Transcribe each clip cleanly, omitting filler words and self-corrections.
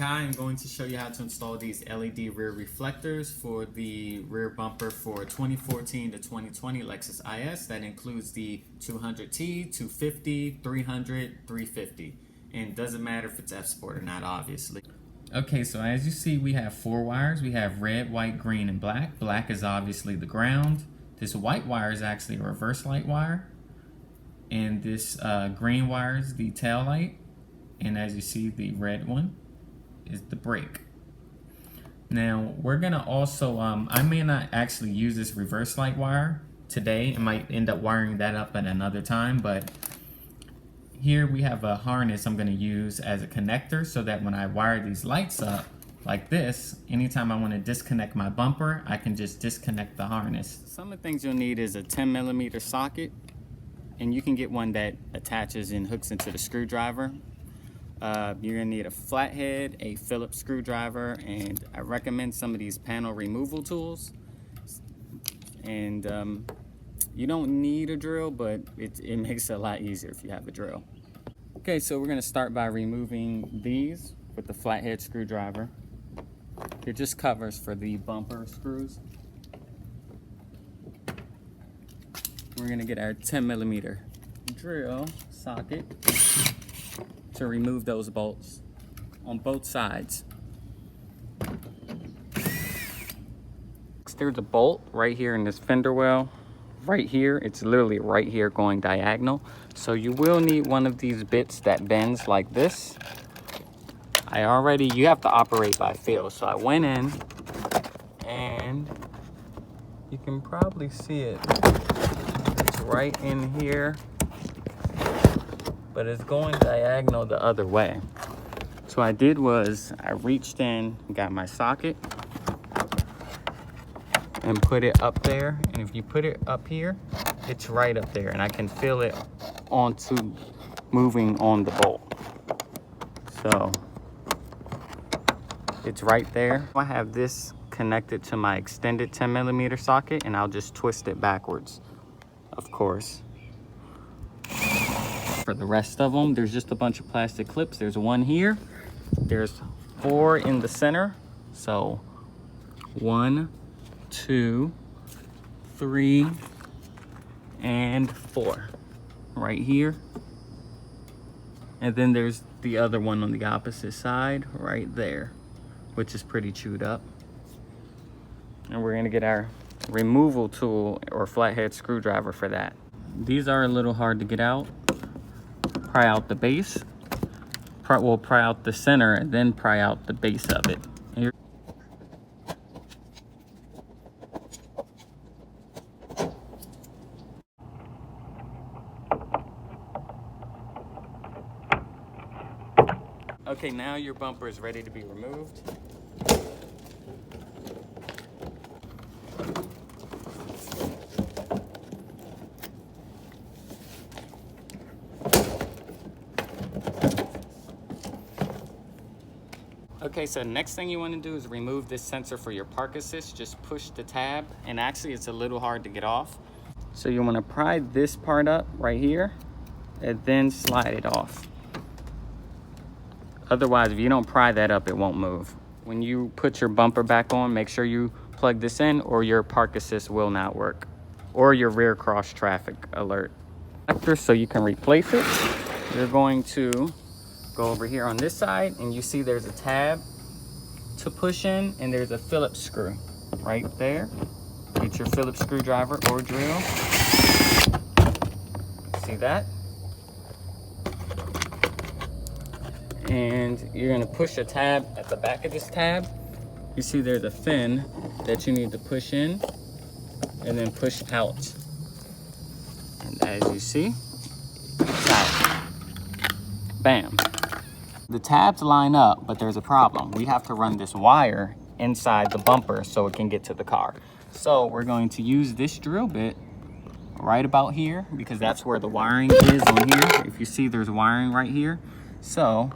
Kai. I'm going to show you how to install these LED rear reflectors for the rear bumper for 2014 to 2020 Lexus IS. That includes the 200T, 250, 300, 350. And it doesn't matter if it's F-Sport or not, obviously. Okay, so as you see, we have 4 wires. We have red, white, green, and black. Black is obviously the ground. This white wire is actually a reverse light wire. And this green wire is the tail light. And as you see, the red one is the brake. Now we're gonna also, I may not actually use this reverse light wire today. I might end up wiring that up at another time, but here we have a harness I'm gonna use as a connector so that when I wire these lights up like this, anytime I wanna disconnect my bumper, I can just disconnect the harness. Some of the things you'll need is a 10mm socket, and you can get one that attaches and hooks into the screwdriver. You're gonna need a flathead, a Phillips screwdriver, and I recommend some of these panel removal tools. And you don't need a drill, but it makes it a lot easier if you have a drill. Okay, so we're gonna start by removing these with the flathead screwdriver. They're just covers for the bumper screws. We're gonna get our 10mm drill socket to remove those bolts on both sides. There's a bolt right here in this fender well. Right here, it's literally right here going diagonal. So you will need one of these bits that bends like this. You have to operate by feel. So I went in and you can probably see it. It's right in here, but it's going diagonal the other way. So what I did was I reached in, got my socket, and put it up there. And if you put it up here, it's right up there, and I can feel it onto moving on the bolt. So it's right there. I have this connected to my extended 10mm socket, and I'll just twist it backwards, of course. For the rest of them, there's just a bunch of plastic clips. There's one here, there's 4 in the center. So 1, 2, 3, and 4 right here. And then there's the other one on the opposite side right there, which is pretty chewed up. And we're gonna get our removal tool or flathead screwdriver for that. These are a little hard to get out. Pry out the base, we'll pry out the center, and then pry out the base of it. Here. Okay, now your bumper is ready to be removed. Okay, so next thing you want to do is remove this sensor for your park assist. Just push the tab, and actually it's a little hard to get off. So you want to pry this part up right here and then slide it off. Otherwise, if you don't pry that up, it won't move. When you put your bumper back on, make sure you plug this in or your park assist will not work, or your rear cross traffic alert. So you can replace it. You're going to go over here on this side, and you see there's a tab to push in, and there's a Phillips screw right there. Get your Phillips screwdriver or drill. See that? And you're gonna push a tab at the back of this tab. You see there's a fin that you need to push in and then push out. And as you see, it's out. Bam. The tabs line up, but there's a problem. We have to run this wire inside the bumper so it can get to the car. So we're going to use this drill bit right about here, because that's where the wiring is on here. If you see, there's wiring right here. So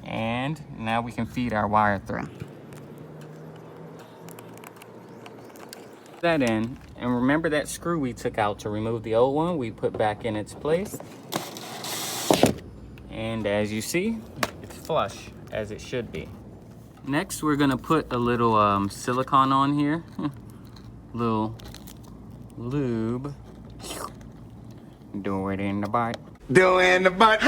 and now we can feed our wire through. That in, and remember that screw we took out to remove the old one, we put back in its place. And as you see, it's flush, as it should be. Next, we're gonna put a little silicone on here. Little lube. Do it in the butt. Do it in the butt.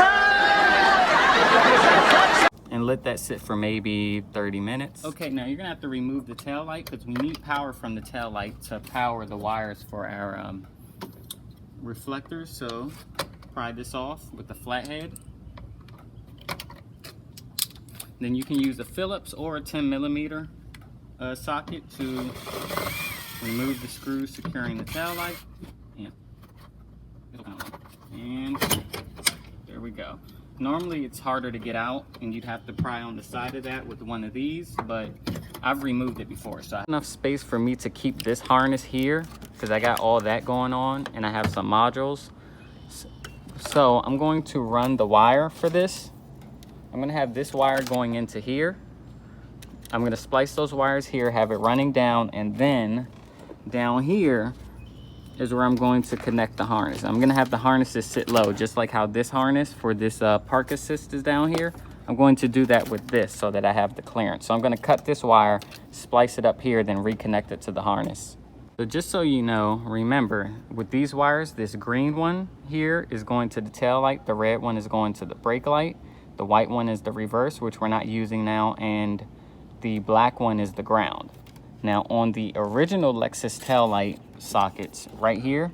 And let that sit for maybe 30 minutes. Okay, now you're gonna have to remove the tail light because we need power from the tail light to power the wires for our reflectors. So pry this off with the flathead. Then you can use a Phillips or a 10mm socket to remove the screws securing the tail light. And there we go. Normally it's harder to get out and you'd have to pry on the side of that with one of these, but I've removed it before. So I have enough space for me to keep this harness here because I got all that going on and I have some modules. So I'm going to run the wire for this. I'm gonna have this wire going into here. I'm gonna splice those wires here, have it running down, and then down here is where I'm going to connect the harness. I'm gonna have the harnesses sit low, just like how this harness for this park assist is down here. I'm going to do that with this so that I have the clearance. So I'm gonna cut this wire, splice it up here, then reconnect it to the harness. So just so you know, remember, with these wires, this green one here is going to the tail light, the red one is going to the brake light, the white one is the reverse, which we're not using now, and the black one is the ground. Now on the original Lexus taillight sockets right here,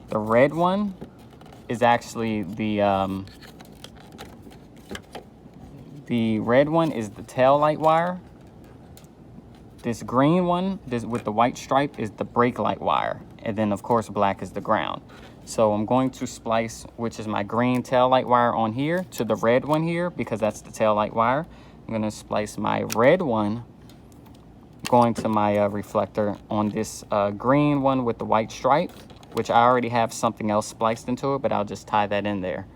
the red one is actually the red one is the tail light wire. This green one, this with the white stripe, is the brake light wire, and then of course black is the ground. So I'm going to splice, which is my green tail light wire on here, to the red one here because that's the tail light wire. I'm going to splice my red one going to my reflector on this green one with the white stripe, which I already have something else spliced into it, but I'll just tie that in there.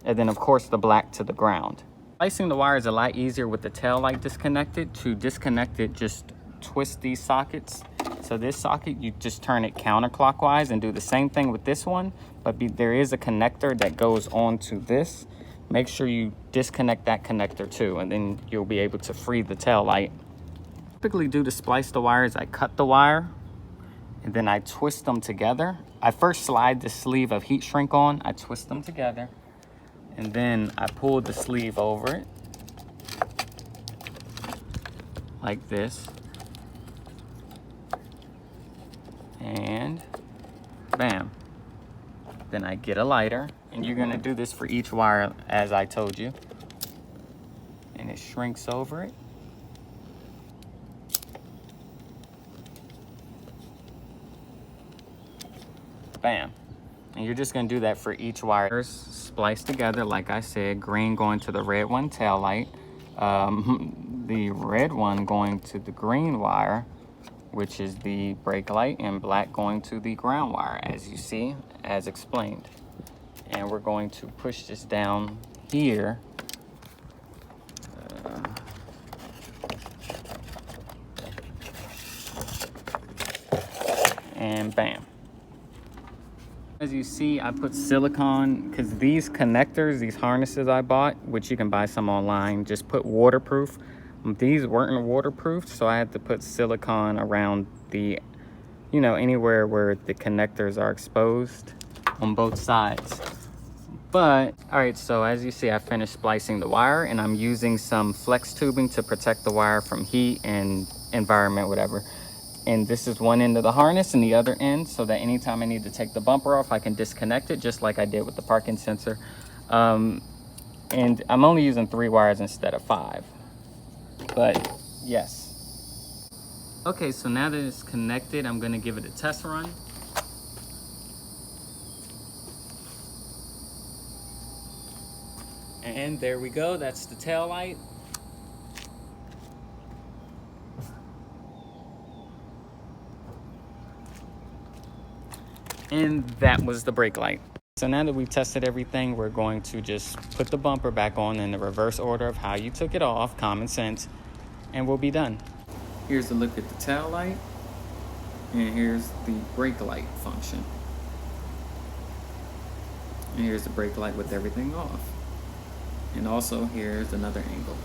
And then of course the black to the ground. Splicing the wire is a lot easier with the tail light disconnected. To disconnect it, just twist these sockets. So this socket, you just turn it counterclockwise and do the same thing with this one, but there is a connector that goes onto this. Make sure you disconnect that connector too, and then you'll be able to free the tail light. Typically do to splice the wires, I cut the wire and then I twist them together. I first slide the sleeve of heat shrink on, I twist them together, and then I pull the sleeve over it like this. And bam. Then I get a lighter, and you're gonna do this for each wire as I told you. And it shrinks over it. Bam. And you're just gonna do that for each wire. Splice together, like I said, green going to the red one, tail light. The red one going to the green wire, which is the brake light, and black going to the ground wire, as you see, as explained. And we're going to push this down here. And bam. As you see, I put silicone, because these connectors, these harnesses I bought, which you can buy some online, just put waterproof. These weren't waterproof, so I had to put silicone around the, you know, anywhere where the connectors are exposed on both sides. But, all right, so as you see, I finished splicing the wire, and I'm using some flex tubing to protect the wire from heat and environment, whatever. And this is one end of the harness and the other end, so that anytime I need to take the bumper off, I can disconnect it, just like I did with the parking sensor. And I'm only using 3 wires instead of 5. But yes. Okay, so now that it's connected, I'm gonna give it a test run. And there we go, that's the tail light. And that was the brake light. So now that we've tested everything, we're going to just put the bumper back on in the reverse order of how you took it off, common sense, and we'll be done. Here's a look at the tail light, and here's the brake light function. And here's the brake light with everything off. And also here's another angle.